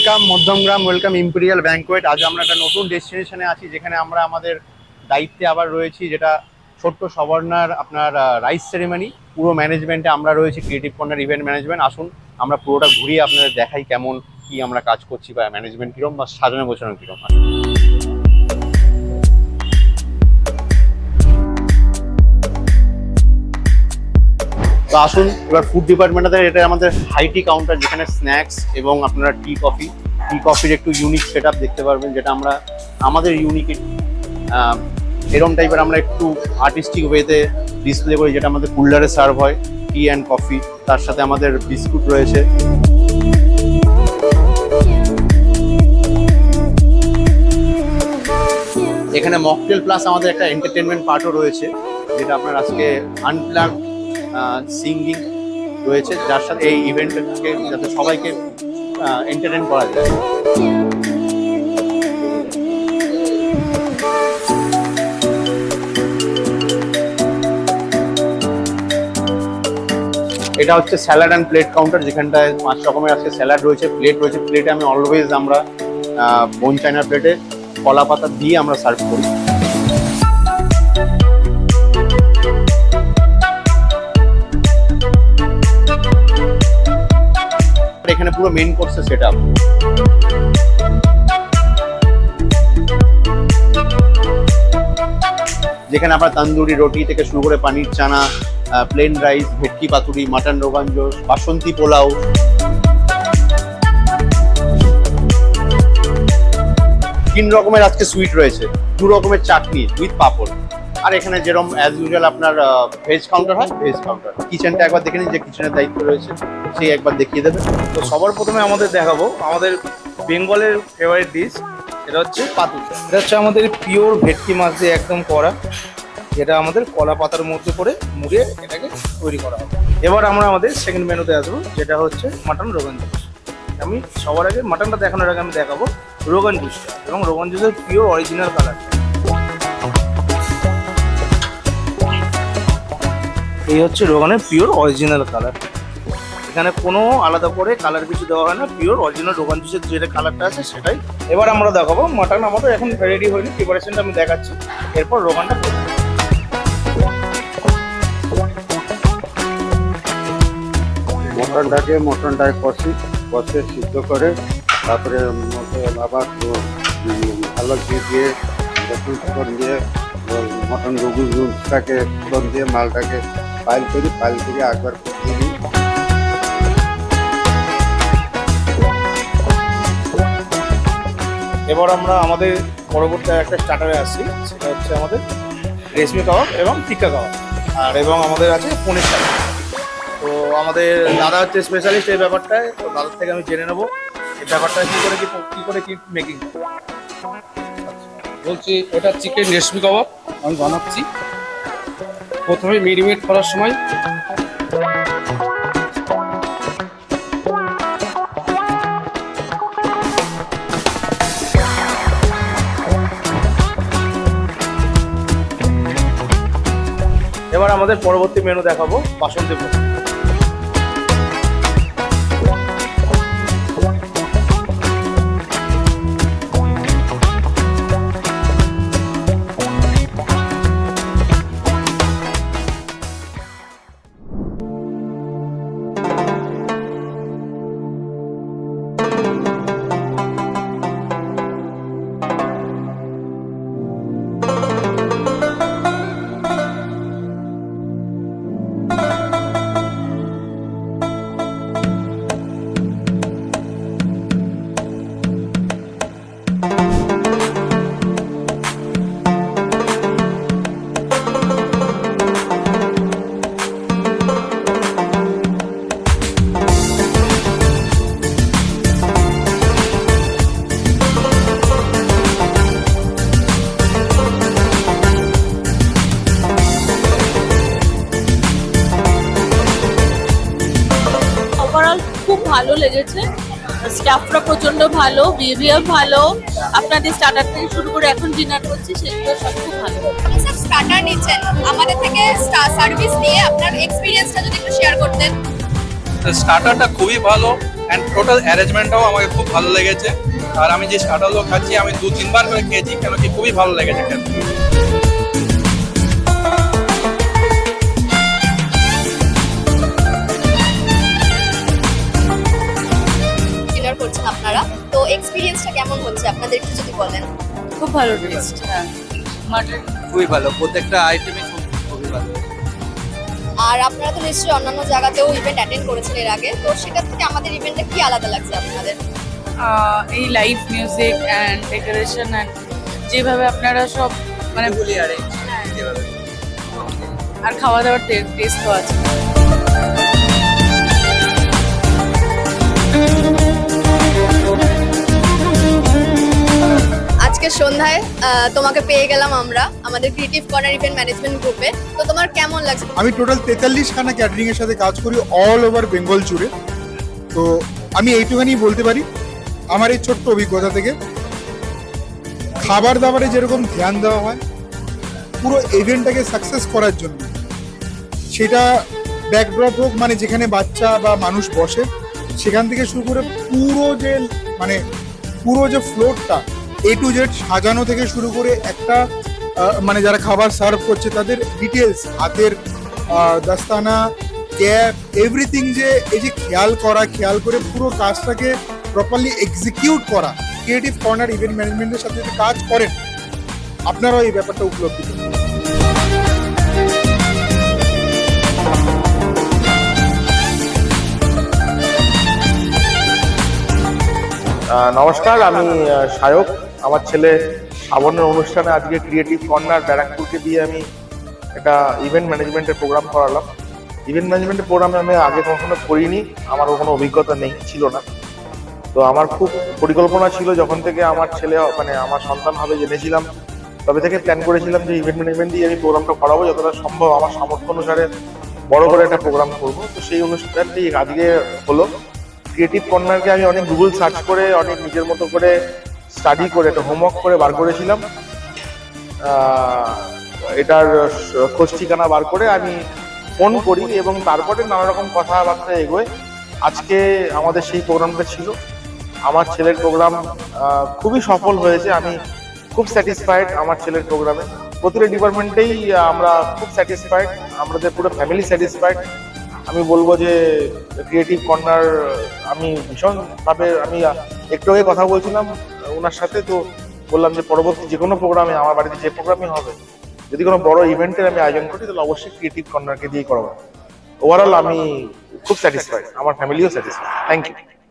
Welcome Madhyamgram, welcome imperial banquet. আজ আমরা একটা নতুন ডেস্টিনেশনে আছি, যেখানে আমরা আমাদের দায়িত্বে আবার রয়েছি, যেটা ছোট্ট সবর্ণার আপনার রাইস সেরেমনি। পুরো ম্যানেজমেন্টে আমরা রয়েছি, ক্রিয়েটিভ কর্নার ইভেন্ট ম্যানেজমেন্ট। আসুন আমরা পুরোটা ঘুরিয়ে আপনাদের দেখাই কেমন কি আমরা কাজ করছি, বা ম্যানেজমেন্ট কিরকম, বা সাজানো গোছানো কিরকম। তো আসুন এবার ফুড ডিপার্টমেন্টে, এটা আমাদের হাই টি কাউন্টার, যেখানে স্ন্যাক্স এবং আপনারা টি কফির একটু ইউনিক সেট আপ দেখতে পারবেন, যেটা আমরা আমাদের ইউনিক এরকম টাইপের আমরা একটু আর্টিস্টিক ওয়েতে ডিসপ্লে করি, যেটা আমাদের কুলারে সার্ভ হয় টি অ্যান্ড কফি। তার সাথে আমাদের বিস্কুট রয়েছে। এখানে মকটেল প্লাস আমাদের একটা এন্টারটেনমেন্ট পার্টও রয়েছে, যেটা আপনার আজকে আনপ্লাগ সিঙ্গিং রয়েছে, যার সাথে এই ইভেন্টকে যাতে সবাইকে এন্টারটেইন করা যায়। এটা হচ্ছে স্যালাড অ্যান্ড প্লেট কাউন্টার, যেখানটায় 5 রকমের আজকে স্যালাড রয়েছে, প্লেট রয়েছে। প্লেটে আমি অলওয়েজ আমরা বোন চায়নার প্লেটে কলা পাতা দিয়ে আমরা সার্ভ করি। এখানে পুরো মেইন কোর্সের সেটআপ। যেখানে আপনার তন্দুরি রুটি থেকে শুরু করে পানির চানা, প্লেন রাইস, ভেটকি পাতুরি, মাটন রোগান জোশ, বাসন্তী পোলাও। 3 রকমের আজকে সুইট রয়েছে, 2 রকমের চাটনি উইথ পাপড়। আর এখানে যেরকম অ্যাজ ইউজুয়াল আপনার ভেজ কাউন্টার হয়, ভেজ কাউন্টার। কিচেনটা একবার দেখে নিন, যে কিচেনের দায়িত্ব রয়েছে সেই একবার দেখিয়ে দেবে। তো সবার প্রথমে আমাদের দেখাবো আমাদের বেঙ্গলের ফেভারিট ডিশ, এটা হচ্ছে পাতুরি। এটা হচ্ছে আমাদের পিওর ভেটকি মাছ দিয়ে একদম করা, যেটা আমাদের কলা পাতার মধ্যে করে মুড়ে এটাকে তৈরি করা হবে। এবার আমরা আমাদের সেকেন্ড মেনুতে আসবো, যেটা হচ্ছে মাটন রোগান জুস। আমি সবার আগে মাটনটা দেখানোর আগে আমি দেখাবো রোগান জুসটা, এবং রোগান জুসের পিওর অরিজিনাল কালার। এই হচ্ছে রোগানের পিওর অরিজিনাল কালার। এখানে কোনো আলাদা করে কালার কিছু দেওয়া হয় না, পিওর অরিজিনাল রোগান জুসের যেটা কালারটা আছে সেটাই। এবার আমরা দেখাবো মাটন। আমাদের এখন রেডি হয়নি, প্রিপারেশনটা আমি দেখাচ্ছি, এরপর রোগানটা করবো। মটনটাকে কষে সিদ্ধ করে, তারপরে আবার ভালো ঘি দিয়ে, রসুন ফোড়ন দিয়ে, মটন রুগুটাকে ফোড়ন দিয়ে মালটাকে পাইল করি একবার কষিয়ে দিই। এবার আমরা আমাদের পরবর্তী একটা স্টার্টারে আসছি, সেটা হচ্ছে আমাদের রেশমি কাবাব এবং টিক্কা কাবাব, আর এবং আমাদের আছে পনির চাপ। তো আমাদের দাদা হচ্ছে স্পেশালিস্ট এই ব্যাপারটায়, তো দাদার থেকে আমি জেনে নেবো এই ব্যাপারটা কী করে মেকিং। বলছি, এটা চিকেন রেশমি কাবাব আমি বানাচ্ছি। প্রথমে মেরিনেট করার সময় এবার আমাদের পরবর্তী মেনু দেখাবো বাসন্তী পোলাও। খুব ভালো লেগেছে, স্টাফরা প্রচন্ড ভালো, বিহেভিয়ার ভালো। আপনাদের স্টার্টার থেকে শুরু করে এখন ডিনার করছি, সেগুলো সব খুব ভালো। স্যার স্টার্টার নিচ্ছেন আমাদের থেকে, সার্ভিস নিয়ে আপনার এক্সপিরিয়েন্সটা যদি একটু শেয়ার করতেন। স্টার্টারটা খুবই ভালো অ্যান্ড টোটাল অ্যারেঞ্জমেন্টটাও আমাকে খুব ভালো লেগেছে। আর আমি যে স্টার্টারগুলো খাচ্ছি আমি 2-3 বার করে খেয়েছি, কেন কি খুবই ভালো লেগেছে খেতে। ডিনার করছেন আপনারা, তো এক্সপিরিয়েন্সটা কেমন হচ্ছে আপনাদের একটু যদি বলেন। খুব ভালো টেস্ট। হ্যাঁ, মাটন খুবই ভালো, প্রত্যেকটা আইটেমই খুবই ভালো। আর আপনারা তো নিশ্চয়ই অন্যান্য জায়গাতেও ইভেন্ট অ্যাটেন্ড করেছেন এর আগে, তো সেটা থেকে আমাদের ইভেন্টটা কি আলাদা লাগছে আপনাদের? এই live music and decoration and যেভাবে আপনারা সব মানে আর খাওয়া দাওয়ার টেস্ট তো আছে। আজকে সন্ধ্যায় তোমাকে পেয়ে গেলাম আমরা আমাদের ক্রিয়েটিভ কর্নার ইভেন্ট ম্যানেজমেন্ট গ্রুপে, তো তোমার কেমন লাগছে? আমি টোটাল 43খানা ক্যাটারিং এর সাথে কাজ করি অল ওভার বেঙ্গল জুড়ে। তো আমি এইটুখানি বলতে পারি আমার এই ছোট্ট অভিজ্ঞতা থেকে, খাবার দাবারে যেরকম ধ্যান দেওয়া হয় পুরো ইভেন্টটাকে সাকসেস করার জন্য, সেটা ব্যাকড্রপ হোক মানে যেখানে বাচ্চা বা মানুষ বসে সেখান থেকে শুরু করে পুরো যে ফ্লোরটা A to Z সাজানো থেকে শুরু করে একটা মানে যারা খাবার সার্ভ করছে তাদের ডিটেলস, হাতের দাস্তানা, ক্যাপ, এভরিথিং যে এই যে খেয়াল করে পুরো কাজটাকে প্রপারলি এক্সিকিউট করা, ক্রিয়েটিভ কর্নার ইভেন্ট ম্যানেজমেন্টের সাথে যদি কাজ করেন আপনারাও এই ব্যাপারটা উপলব্ধি করবেন। নমস্কার, আমি সায়ক। আমার ছেলে শ্রাবণের অনুষ্ঠানে আজকে ক্রিয়েটিভ কর্নার ব্যারাকপুরকে দিয়ে আমি একটা ইভেন্ট ম্যানেজমেন্টের প্রোগ্রাম করালাম। ইভেন্ট ম্যানেজমেন্টের প্রোগ্রামে আমি আগে কখনো করিনি, আমার কোনো অভিজ্ঞতা ছিল না। তো আমার খুব পরিকল্পনা ছিল, যখন থেকে আমার ছেলে মানে আমার সন্তান হবে জেনেছিলাম তবে থেকে প্ল্যান করেছিলাম যে ইভেন্ট ম্যানেজমেন্ট দিয়ে আমি প্রোগ্রামটা করাবো, যতটা সম্ভব আমার সামর্থ্য অনুসারে বড় করে একটা প্রোগ্রাম করবো। তো সেই অনুষ্ঠানটি আজকে হলো। ক্রিয়েটিভ কর্নারকে আমি অনেক গুগল সার্চ করে অনেক নিজের মতো করে স্টাডি করে একটা হোমওয়ার্ক করে বার করেছিলাম। এটার খোঁজ ঠিকানা বার করে আমি ফোন করি এবং তারপরে নানা রকম কথাবার্তা এগোয়। আজকে আমাদের সেই প্রোগ্রামটা ছিল। আমার ছেলের প্রোগ্রাম খুবই সফল হয়েছে, আমি খুব স্যাটিসফাইড আমার ছেলের প্রোগ্রামে। প্রতিটা ডিপার্টমেন্টেই আমরা খুব স্যাটিসফাইড, আমাদের পুরো ফ্যামিলি স্যাটিসফাইড। আমি বলবো যে ক্রিয়েটিভ কর্নার আমি ভীষণভাবে, আমি একটু আগে কথা বলছিলাম ওনার সাথে, তো বললাম যে পরবর্তী যে কোনো প্রোগ্রামে আমার বাড়িতে যে প্রোগ্রামই হবে, যদি কোনো বড় ইভেন্টের আমি আয়োজন করি তাহলে অবশ্যই ক্রিয়েটিভ কর্নারকে দিয়েই করাবো। ওভারঅল আমি খুব স্যাটিসফাইড, আমার ফ্যামিলিও স্যাটিসফাইড। Thank you.